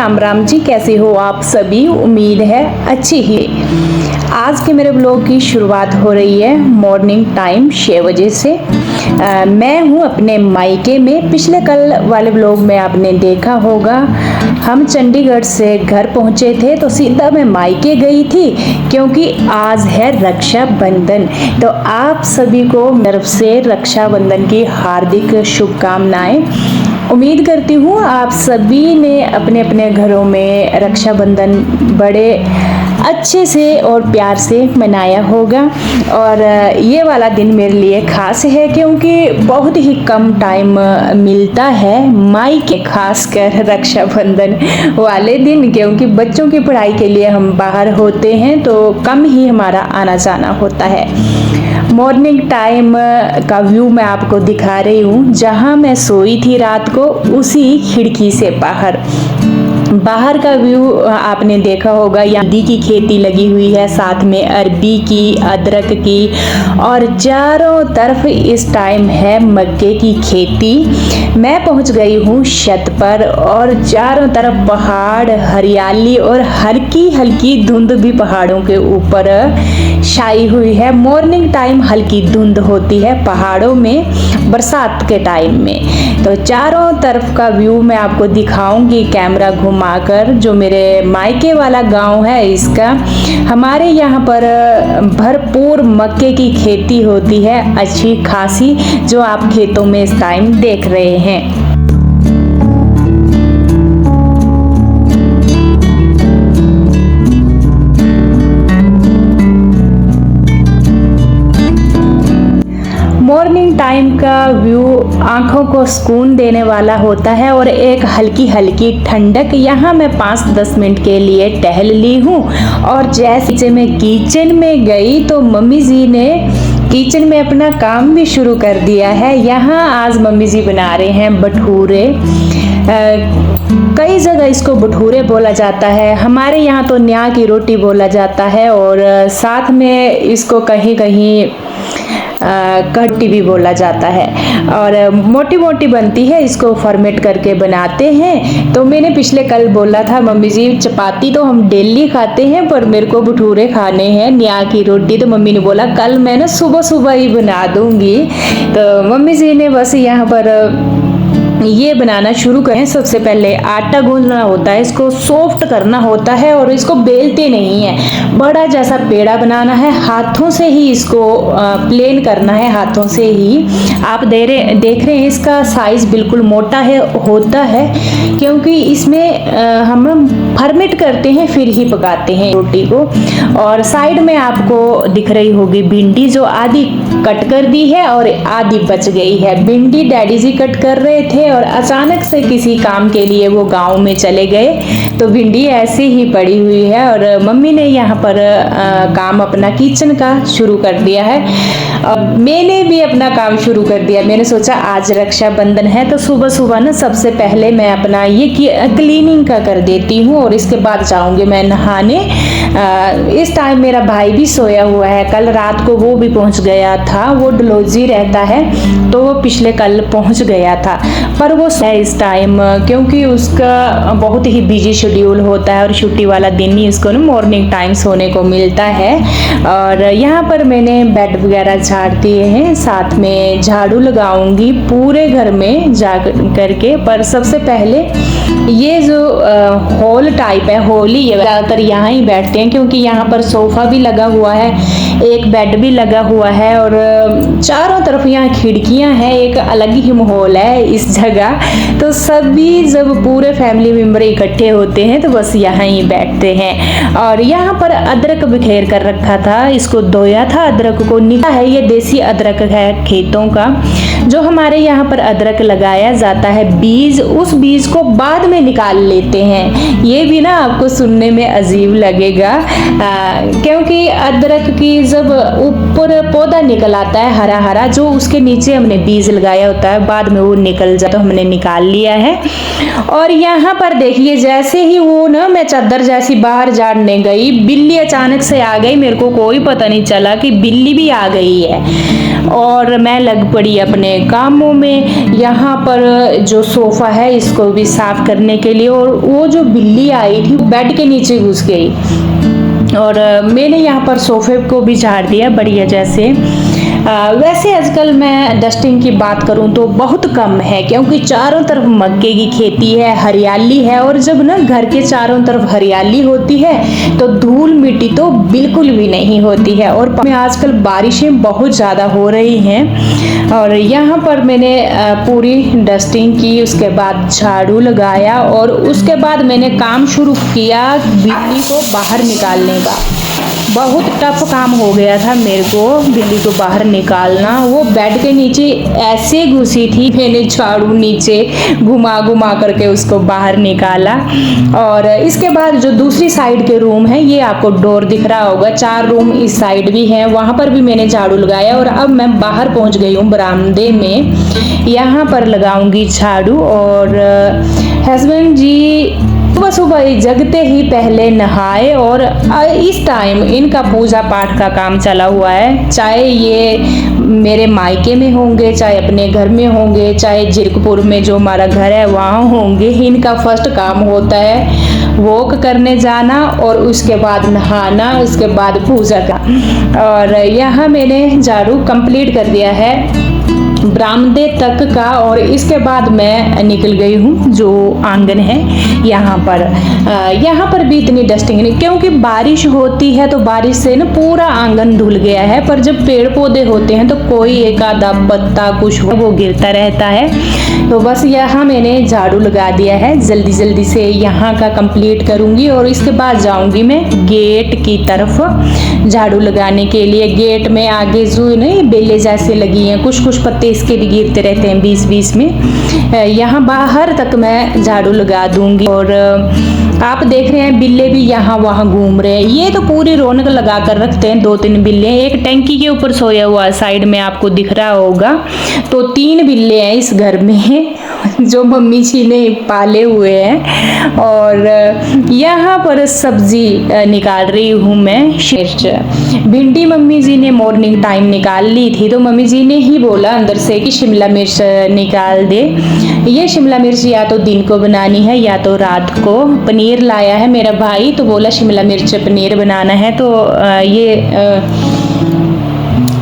राम राम जी, कैसे हो आप सभी। उम्मीद है अच्छी ही। आज के मेरे ब्लॉग की शुरुआत हो रही है मॉर्निंग टाइम 6 बजे से। मैं हूँ अपने मायके में। पिछले कल वाले ब्लॉग में आपने देखा होगा, हम चंडीगढ़ से घर पहुँचे थे तो सीधा मैं मायके गई थी क्योंकि आज है रक्षाबंधन। तो आप सभी को तरफ से रक्षाबंधन की हार्दिक शुभकामनाएं। उम्मीद करती हूँ आप सभी ने अपने अपने घरों में रक्षाबंधन बड़े अच्छे से और प्यार से मनाया होगा। और ये वाला दिन मेरे लिए खास है क्योंकि बहुत ही कम टाइम मिलता है मायके, खासकर रक्षाबंधन वाले दिन, क्योंकि बच्चों की पढ़ाई के लिए हम बाहर होते हैं तो कम ही हमारा आना जाना होता है। मॉर्निंग टाइम का व्यू मैं आपको दिखा रही हूँ। जहाँ मैं सोई थी रात को उसी खिड़की से बाहर का व्यू आपने देखा होगा। यहाँ नदी की खेती लगी हुई है, साथ में अरबी की, अदरक की, और चारों तरफ इस टाइम है मक्के की खेती। मैं पहुंच गई हूँ छत पर और चारों तरफ पहाड़, हरियाली और हल्की हल्की धुंध भी पहाड़ों के ऊपर छाई हुई है। मॉर्निंग टाइम हल्की धुंध होती है पहाड़ों में बरसात के टाइम में। तो चारों तरफ का व्यू मैं आपको दिखाऊंगी कैमरा घुमाकर। जो मेरे मायके वाला गांव है इसका, हमारे यहाँ पर भरपूर मक्के की खेती होती है अच्छी खासी, जो आप खेतों में इस टाइम देख रहे हैं। मॉर्निंग टाइम का व्यू आंखों को सुकून देने वाला होता है और एक हल्की हल्की ठंडक। यहाँ मैं 5-10 मिनट के लिए टहल ली हूँ और जैसे मैं किचन में गई तो मम्मी जी ने किचन में अपना काम भी शुरू कर दिया है। यहाँ आज मम्मी जी बना रहे हैं भटूरे। कई जगह इसको भटूरे बोला जाता है, हमारे यहाँ तो न्या की रोटी बोला जाता है, और साथ में इसको कहीं कहीं कट्टी भी बोला जाता है। और मोटी मोटी बनती है, इसको फर्मेट करके बनाते हैं। तो मैंने पिछले कल बोला था मम्मी जी चपाती तो हम डेली खाते हैं पर मेरे को भटूरे खाने हैं, न्या की रोटी। तो मम्मी ने बोला कल मैं ना सुबह सुबह ही बना दूंगी। तो मम्मी जी ने बस यहाँ पर ये बनाना शुरू करें। सबसे पहले आटा गूंदना होता है, इसको सॉफ्ट करना होता है और इसको बेलते नहीं है, बड़ा जैसा पेड़ा बनाना है। हाथों से ही इसको प्लेन करना है, हाथों से ही। आप देख रहे हैं इसका साइज बिल्कुल मोटा होता है क्योंकि इसमें हम फर्मेट करते हैं फिर ही पकाते हैं रोटी को। और साइड में आपको दिख रही होगी भिंडी, जो आधी कट कर दी है और आधी बच गई है। भिंडी डैडी जी कट कर रहे थे और अचानक से किसी काम के लिए वो गांव में चले गए तो भिंडी ऐसे ही पड़ी हुई है। और मम्मी ने यहाँ पर काम अपना किचन का शुरू कर दिया है और मैंने भी अपना काम शुरू कर दिया। मैंने सोचा आज रक्षाबंधन है तो सुबह सुबह ना सबसे पहले मैं अपना ये क्लीनिंग का कर देती हूँ और इसके बाद जाऊँगी मैं नहाने। इस टाइम मेरा भाई भी सोया हुआ है, कल रात को वो भी पहुँच गया था। वो डलोजी रहता है तो वो पिछले कल पहुँच गया था, पर वो है इस टाइम क्योंकि उसका बहुत ही बिजी शेड्यूल होता है और छुट्टी वाला दिन ही इसको ना मॉर्निंग टाइम सोने को मिलता है। और यहाँ पर मैंने बेड वगैरह झाड़ दिए हैं, साथ में झाड़ू लगाऊंगी पूरे घर में जा करके। पर सबसे पहले ये जो हॉल टाइप है, हॉल ही ज़्यादातर यहाँ ही बैठते हैं क्योंकि यहाँ पर सोफ़ा भी लगा हुआ है, एक बेड भी लगा हुआ है और चारों तरफ यहाँ खिड़कियाँ हैं। एक अलग ही माहौल है इस जगह। तो सभी जब पूरे फैमिली मेम्बर इकट्ठे होते हैं तो बस यहाँ ही बैठते हैं। और यहाँ पर अदरक बिखेर कर रखा था, इसको धोया था, अदरक को निकाला है। ये देसी अदरक है खेतों का, जो हमारे यहाँ पर अदरक लगाया जाता है बीज, उस बीज को बाद में निकाल लेते हैं। ये भी ना आपको सुनने में अजीब लगेगा क्योंकि अदरक की जब ऊपर पौधा निकल आता है हरा हरा, जो उसके नीचे हमने बीज लगाया होता है, बाद में वो निकल जाए तो हमने निकाल लिया है। और यहाँ पर देखिए जैसे ही वो ना मैं चादर जैसी बाहर झाड़ने गई, बिल्ली अचानक से आ गई। मेरे को कोई पता नहीं चला कि बिल्ली भी आ गई है। और मैं लग पड़ी अपने कामों में। यहाँ पर जो सोफ़ा है इसको भी साफ़ करने के लिए, और वो जो बिल्ली आई थी बेड के नीचे घुस गई, और मैंने यहाँ पर सोफ़े को भी झाड़ दिया बढ़िया जैसे। वैसे आजकल मैं डस्टिंग की बात करूं तो बहुत कम है, क्योंकि चारों तरफ मक्के की खेती है, हरियाली है, और जब ना घर के चारों तरफ हरियाली होती है तो धूल मिट्टी तो बिल्कुल भी नहीं होती है। और आजकल बारिशें बहुत ज़्यादा हो रही हैं, और यहाँ पर मैंने पूरी डस्टिंग की, उसके बाद झाड़ू लगाया, और उसके बाद मैंने काम शुरू किया बिल्ली को बाहर निकालने का। बहुत टफ काम हो गया था मेरे को बिल्ली को बाहर निकालना। वो बेड के नीचे ऐसे घुसी थी, मैंने झाड़ू नीचे घुमा घुमा करके उसको बाहर निकाला। और इसके बाद जो दूसरी साइड के रूम है, ये आपको डोर दिख रहा होगा, 4 रूम इस साइड भी हैं, वहाँ पर भी मैंने झाड़ू लगाया। और अब मैं बाहर पहुँच गई हूँ बरामदे में, यहाँ पर लगाऊंगी झाड़ू। और हस्बैंड जी सुबह सुबह जगते ही पहले नहाए, और इस टाइम इनका पूजा पाठ का काम चला हुआ है। चाहे ये मेरे मायके में होंगे, चाहे अपने घर में होंगे, चाहे जीरकपुर में जो हमारा घर है वहाँ होंगे, इनका फर्स्ट काम होता है वॉक करने जाना, और उसके बाद नहाना, उसके बाद पूजा का। और यहाँ मैंने झाड़ू कंप्लीट कर दिया है बरामदे तक का, और इसके बाद मैं निकल गई हूँ जो आंगन है यहाँ पर भी इतनी डस्टिंग नहीं, क्योंकि बारिश होती है तो बारिश से ना पूरा आंगन धुल गया है। पर जब पेड़ पौधे होते हैं तो कोई एक आधा पत्ता कुछ वो गिरता रहता है। तो बस यहाँ मैंने झाड़ू लगा दिया है, जल्दी जल्दी से यहाँ का कंप्लीट करूँगी, और इसके बाद जाऊँगी मैं गेट की तरफ झाड़ू लगाने के लिए। गेट में आगे जो नहीं बेले जैसे लगी हैं, कुछ कुछ पत्ते इसके भी गिरते रहते हैं बीच बीच में। यहाँ बाहर तक मैं झाड़ू लगा दूंगी। और आप देख रहे हैं बिल्ले भी यहाँ वहाँ घूम रहे हैं, ये तो पूरी रौनक लगा कर रखते हैं। 2-3 बिल्ले, एक टंकी के ऊपर सोया हुआ साइड में आपको दिख रहा होगा। तो 3 बिल्ले हैं इस घर में जो मम्मी जी ने पाले हुए हैं। और यहाँ पर सब्जी निकाल रही हूँ मैं, मिर्च भिंडी मम्मी जी ने मॉर्निंग टाइम निकाल ली थी, तो मम्मी जी ने ही बोला अंदर से कि शिमला मिर्च निकाल दे। ये शिमला मिर्च या तो दिन को बनानी है या तो रात को। पनीर लाया है मेरा भाई, तो बोला शिमला मिर्च पनीर बनाना है, तो ये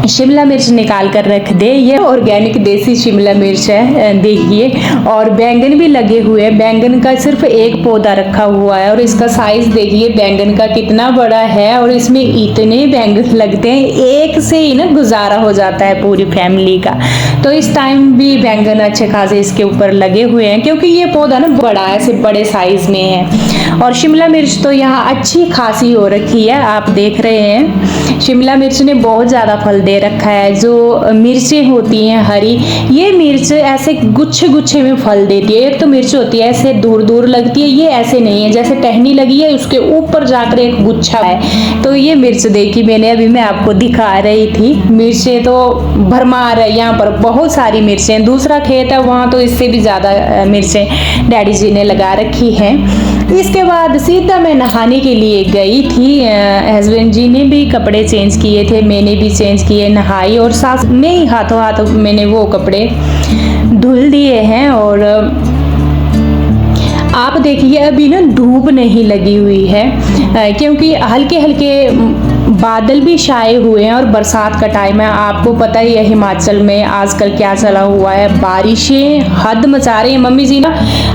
शिमला मिर्च निकाल कर रख दे। ये ऑर्गेनिक देसी शिमला मिर्च है देखिए। और बैंगन भी लगे हुए हैं, बैंगन का सिर्फ एक पौधा रखा हुआ है, और इसका साइज देखिए बैंगन का कितना बड़ा है, और इसमें इतने बैंगन लगते हैं, एक से ही ना गुजारा हो जाता है पूरी फैमिली का। तो इस टाइम भी बैंगन अच्छे खासे इसके ऊपर लगे हुए हैं, क्योंकि ये पौधा ना बड़ा है, सिर्फ बड़े साइज में है। और शिमला मिर्च तो यहाँ अच्छी खासी हो रखी है, आप देख रहे हैं शिमला मिर्च ने बहुत ज़्यादा फल दे रखा है। जो मिर्चें होती हैं हरी, ये मिर्च ऐसे गुच्छे गुच्छे में फल देती है। एक तो मिर्च होती है ऐसे दूर दूर लगती है, ये ऐसे नहीं है, जैसे टहनी लगी है उसके ऊपर जाकर एक गुच्छा है। तो ये मिर्च देखी मैंने, अभी मैं आपको दिखा रही थी। मिर्चें तो भरमार है यहाँ पर, बहुत सारी मिर्चें। दूसरा खेत है वहाँ तो इससे भी ज़्यादा मिर्चें डैडी जी ने लगा रखी हैं। इसके बाद सीधा मैं नहाने के लिए गई थी। हस्बैंड जी ने भी कपड़े चेंज किए थे, मैंने भी चेंज किए, नहाई, और साथ में ही हाथों हाथ मैंने वो कपड़े धुल दिए हैं। और आप देखिए अभी ना धूप नहीं लगी हुई है, क्योंकि हल्के हल्के बादल भी छाए हुए हैं, और बरसात का टाइम है। आपको पता ही है हिमाचल में आजकल क्या चला हुआ है, बारिशें हद मचा रही हैं। मम्मी जी ना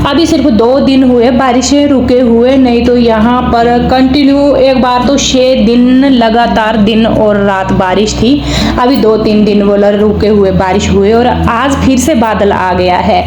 अभी सिर्फ 2 दिन हुए बारिशें रुके हुए, नहीं तो यहाँ पर कंटिन्यू एक बार तो 6 दिन लगातार दिन और रात बारिश थी। अभी 2-3 दिन बोला रुके हुए बारिश हुए, और आज फिर से बादल आ गया है।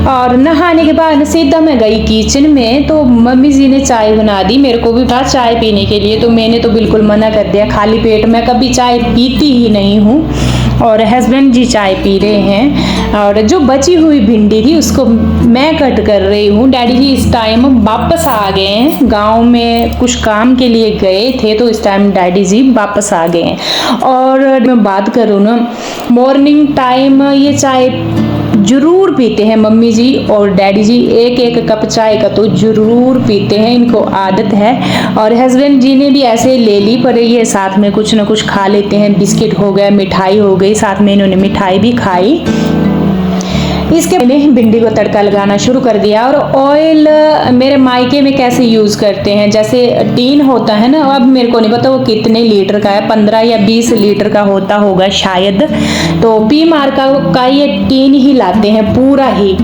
और नहाने के बाद सीधा मैं गई किचन में, तो मम्मी जी ने चाय बना दी। मेरे को भी था चाय पीने के लिए, तो मैंने तो बिल्कुल मना कर दिया, खाली पेट मैं कभी चाय पीती ही नहीं हूँ। और हस्बैंड जी चाय पी रहे हैं, और जो बची हुई भिंडी थी उसको मैं कट कर रही हूँ। डैडी जी इस टाइम वापस आ गए हैं, गांव में कुछ काम के लिए गए थे, तो इस टाइम डैडी जी वापस आ गए हैं। और मैं बात करूँ ना मॉर्निंग टाइम, ये चाय ज़रूर पीते हैं मम्मी जी और डैडी जी, एक एक कप चाय का तो ज़रूर पीते हैं, इनको आदत है। और हस्बैंड जी ने भी ऐसे ले ली, पर ये साथ में कुछ ना कुछ खा लेते हैं, बिस्किट हो गया, मिठाई हो गई, साथ में इन्होंने मिठाई भी खाई। इसके मैंने भिंडी को तड़का लगाना शुरू कर दिया। और ऑयल मेरे मायके में कैसे यूज़ करते हैं, जैसे टीन होता है ना, अब मेरे को नहीं पता वो कितने लीटर का है, 15 या 20 लीटर का होता होगा शायद, तो पी मार्का का ये टीन ही लाते हैं पूरा ही,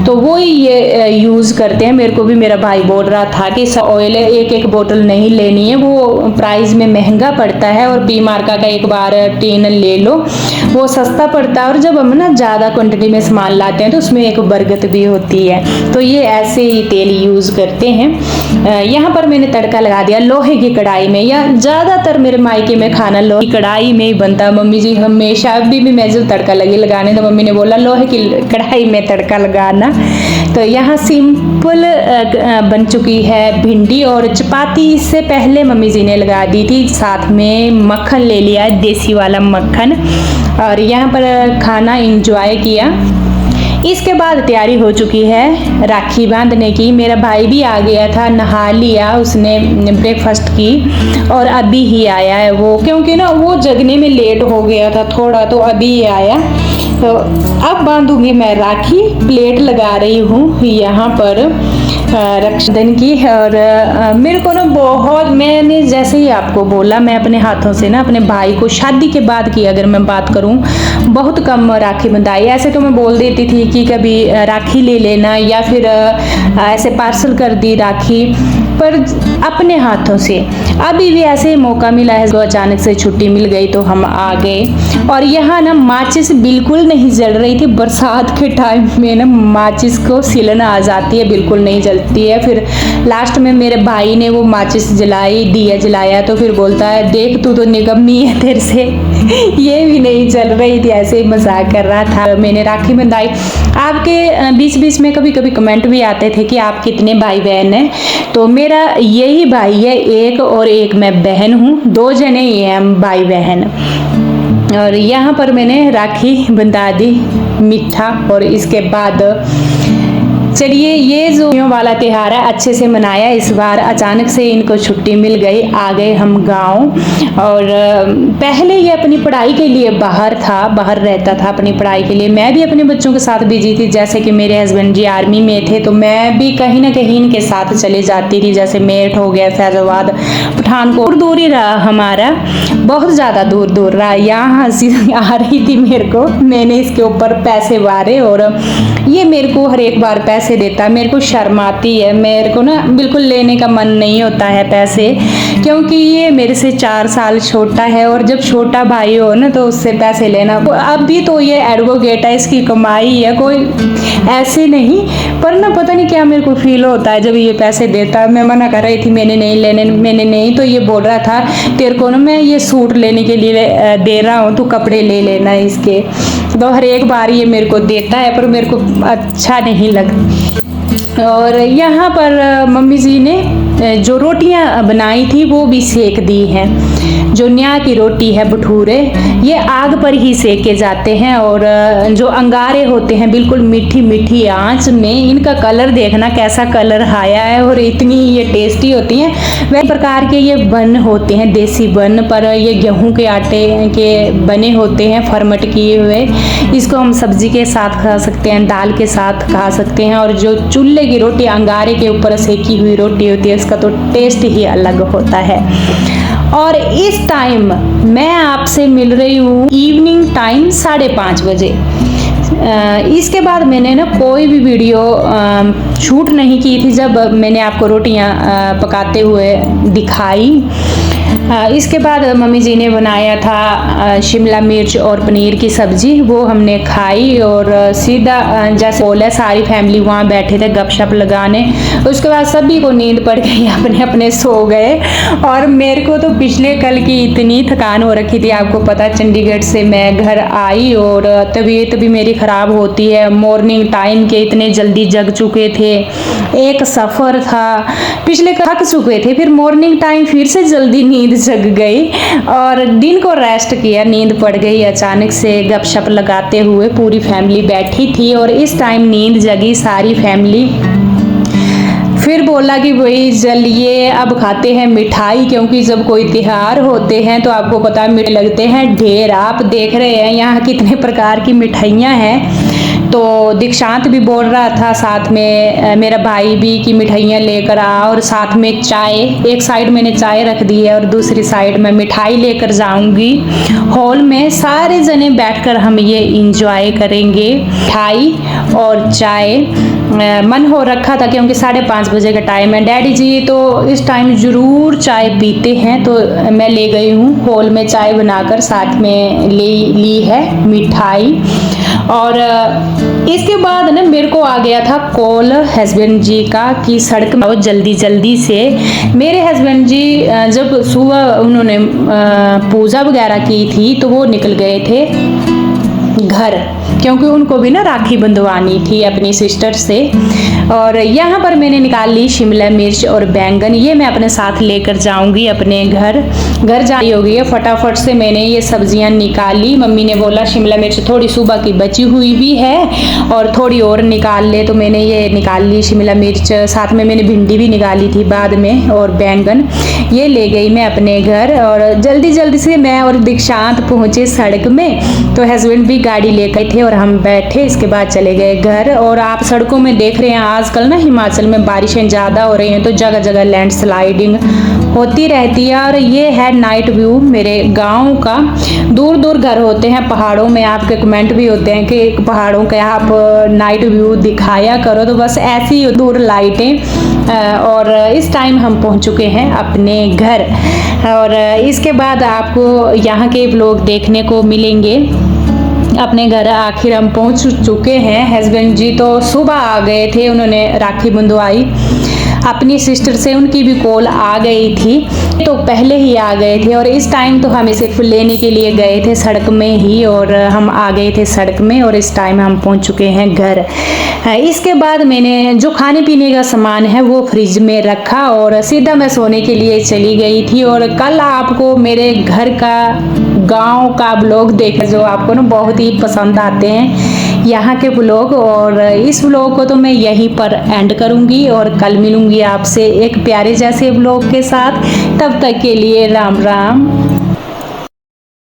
तो वो ही ये यूज़ करते हैं। मेरे को भी मेरा भाई बोल रहा था कि ऑयल एक एक बोतल नहीं लेनी है, वो प्राइस में महंगा पड़ता है, और पी मार्का का एक बार टीन ले लो, वो सस्ता पड़ता है। और जब हम ना ज़्यादा क्वांटिटी में सामान लाते हैं तो उसमें एक बरकत भी होती है, तो ये ऐसे ही तेल यूज़ करते हैं। यहाँ पर मैंने तड़का लगा दिया लोहे की कढ़ाई में, या ज़्यादातर मेरे मायके में खाना लोहे की कढ़ाई में ही बनता। मम्मी जी हमेशा, अभी भी मैं जब तड़का लगी लगाने तो मम्मी ने बोला लोहे की कढ़ाई में तड़का लगाना। तो यहाँ सिंपल बन चुकी है भिंडी, और चपाती इससे पहले मम्मी जी ने लगा दी थी, साथ में मक्खन ले लिया है, देसी वाला मक्खन, और यहाँ पर खाना इंजॉय किया। इसके बाद तैयारी हो चुकी है राखी बांधने की। मेरा भाई भी आ गया था, नहा लिया उसने, ब्रेकफास्ट की, और अभी ही आया है वो, क्योंकि ना वो जगने में लेट हो गया था थोड़ा, तो अभी ही आया। तो अब बांधूंगी मैं राखी, प्लेट लगा रही हूँ यहाँ पर रक्षाबंधन की। और मेरे को ना बहुत, मैंने जैसे ही आपको बोला, मैं अपने हाथों से ना अपने भाई को शादी के बाद की अगर मैं बात करूं, बहुत कम राखी बंधाई। ऐसे तो मैं बोल देती थी कि कभी राखी ले लेना, या फिर ऐसे पार्सल कर दी राखी, पर अपने हाथों से अभी भी ऐसे मौका मिला है, तो अचानक से छुट्टी मिल गई तो हम आ गए। और यहाँ ना माचिस बिल्कुल नहीं जल रही थी, बरसात के टाइम में ना माचिस को सिलन आ जाती है, बिल्कुल नहीं जलती है। फिर लास्ट में मेरे भाई ने वो माचिस जलाई, दिया जलाया, तो फिर बोलता है देख तू तो निकम्मी है, तेरे से ये भी नहीं जल रही थी, ऐसे ही मजाक कर रहा था। मैंने राखी बंधाई। आपके बीच बीच में कभी कभी कमेंट भी आते थे कि आप कितने भाई बहन हैं, तो मेरा यही भाई है एक, और एक मैं बहन हूँ, 2 जने ही हैं हम भाई बहन। और यहाँ पर मैंने राखी बंधा दी मीठा, और इसके बाद चलिए ये जो वाला त्यौहार है अच्छे से मनाया। इस बार अचानक से इनको छुट्टी मिल गई, आ गए हम गांव। और पहले ये अपनी पढ़ाई के लिए बाहर था, बाहर रहता था अपनी पढ़ाई के लिए। मैं भी अपने बच्चों के साथ बिजी थी, जैसे कि मेरे हस्बैंड जी आर्मी में थे, तो मैं भी कहीं ना कहीं इनके साथ चले जाती थी, जैसे मेरठ हो गया, फैजाबाद, पठानकोट। दूर ही रहा हमारा, बहुत ज़्यादा दूर दूर रहा। यहाँ हंसी आ रही थी मेरे को, मैंने इसके ऊपर पैसे वारे, और ये मेरे को हर एक बार पैसे देता। मेरे को शर्म आती है, मेरे को ना बिल्कुल लेने का मन नहीं होता है पैसे, क्योंकि ये मेरे से 4 साल छोटा है, और जब छोटा भाई हो ना तो उससे पैसे लेना। अभी तो ये एडवोकेट है, इसकी कमाई है, कोई ऐसे नहीं, पर ना पता नहीं क्या मेरे को फील होता है जब ये पैसे देता है। मैं मना कर रही थी, मैंने नहीं लेने, मैंने नहीं, तो ये बोल रहा था तेरे को ना मैं ये सूट लेने के लिए दे रहा हूँ, तू कपड़े ले लेना इसके। तो हर एक बार ये मेरे को देता है, पर मेरे को अच्छा नहीं लगता। और यहाँ पर मम्मी जी ने जो रोटियाँ बनाई थी वो भी सेक दी हैं। जो न्या की रोटी है भटूरे, ये आग पर ही सेके जाते हैं, और जो अंगारे होते हैं बिल्कुल मीठी मीठी आंच में, इनका कलर देखना कैसा कलर आया है, और इतनी ये टेस्टी होती हैं। वह प्रकार के ये बन होते हैं, देसी बन, पर ये गेहूं के आटे के बने होते हैं, फर्मट किए हुए। इसको हम सब्जी के साथ खा सकते हैं, दाल के साथ खा सकते हैं। और जो चूल्हे की रोटी, अंगारे के ऊपर सेकी हुई रोटी होती है, इसका तो टेस्ट ही अलग होता है। और इस टाइम मैं आपसे मिल रही हूँ इवनिंग टाइम 5:30 बजे। इसके बाद मैंने ना कोई भी वीडियो शूट नहीं की थी जब मैंने आपको रोटियां पकाते हुए दिखाई। इसके बाद मम्मी जी ने बनाया था शिमला मिर्च और पनीर की सब्जी, वो हमने खाई, और सीधा जैसे बोला सारी फैमिली वहाँ बैठे थे गपशप लगाने। उसके बाद सभी को नींद पड़ गई, अपने अपने सो गए। और मेरे को तो पिछले कल की इतनी थकान हो रखी थी, आपको पता, चंडीगढ़ से मैं घर आई और तबीयत भी मेरी ख़राब होती है। मॉर्निंग टाइम के इतने जल्दी जग चुके थे, एक सफ़र था, पिछले थक चुके थे, फिर मॉर्निंग टाइम फिर से जल्दी नींद जग गई और दिन को रेस्ट किया, नींद पड़ गई अचानक से। गपशप लगाते हुए पूरी फैमिली बैठी थी और इस टाइम नींद जगी सारी फैमिली। फिर बोला कि भाई चलिए अब खाते हैं मिठाई, क्योंकि जब कोई त्योहार होते हैं तो आपको पता है मिठाई लगते हैं ढेर। आप देख रहे हैं यहाँ कितने प्रकार की मिठाइयाँ हैं। तो दीक्षांत भी बोल रहा था साथ में मेरा भाई भी कि मिठाइयाँ लेकर आ, और साथ में चाय, एक साइड मैंने चाय रख दी है और दूसरी साइड में मिठाई लेकर जाऊंगी हॉल में। सारे जने बैठकर हम ये इंजॉय करेंगे, मिठाई और चाय। मन हो रखा था क्योंकि 5:30 बजे का टाइम है। डैडी जी तो इस टाइम ज़रूर चाय पीते हैं, तो मैं ले गई हूँ हॉल में चाय बनाकर, साथ में ली है मिठाई। और इसके बाद ना मेरे को आ गया था कॉल हस्बैंड जी का कि सड़क में जल्दी जल्दी से। मेरे हस्बैंड जी जब सुबह उन्होंने पूजा वगैरह की थी तो वो निकल गए थे घर, क्योंकि उनको भी ना राखी बंधवानी थी अपनी सिस्टर से। और यहाँ पर मैंने निकाल ली शिमला मिर्च और बैंगन, ये मैं अपने साथ लेकर जाऊंगी अपने घर जानी होगी है। फटाफट से मैंने ये सब्जियां निकाली। मम्मी ने बोला शिमला मिर्च थोड़ी सुबह की बची हुई भी है और थोड़ी और निकाल ले, तो मैंने ये निकाल ली शिमला मिर्च। साथ में मैंने भिंडी भी निकाली थी बाद में, और बैंगन। ये ले गई मैं अपने घर और जल्दी जल्दी से मैं और दीक्षांत पहुंचे सड़क में। तो हस्बैंड भी गाड़ी लेकर थे और हम बैठे, इसके बाद चले गए घर। और आप सड़कों में देख रहे हैं आजकल ना हिमाचल में बारिशें ज़्यादा हो रही हैं, तो जगह जगह लैंडस्लाइडिंग होती रहती है। और ये है नाइट व्यू मेरे गांव का। दूर दूर घर होते हैं पहाड़ों में, आपके कमेंट भी होते हैं कि पहाड़ों के आप नाइट व्यू दिखाया करो, तो बस ऐसी दूर लाइटें। और इस टाइम हम पहुंच चुके हैं अपने घर, और इसके बाद आपको यहाँ के व्लॉग देखने को मिलेंगे। अपने घर आखिर हम पहुंच चुके हैं। हस्बैंड जी तो सुबह आ गए थे, उन्होंने राखी बंधवाई अपनी सिस्टर से, उनकी भी कॉल आ गई थी तो पहले ही आ गए थे। और इस टाइम तो हम इसे लेने के लिए गए थे सड़क में ही, और हम आ गए थे सड़क में, और इस टाइम हम पहुंच चुके हैं घर। इसके बाद मैंने जो खाने पीने का सामान है वो फ्रिज में रखा और सीधा मैं सोने के लिए चली गई थी। और कल आपको मेरे घर का गांव का ब्लॉग देखना, जो आपको ना बहुत ही पसंद आते हैं यहाँ के ब्लॉग। और इस ब्लॉग को तो मैं यहीं पर एंड करूँगी और कल मिलूँगी आपसे एक प्यारे जैसे ब्लॉग के साथ। तब तक के लिए राम राम।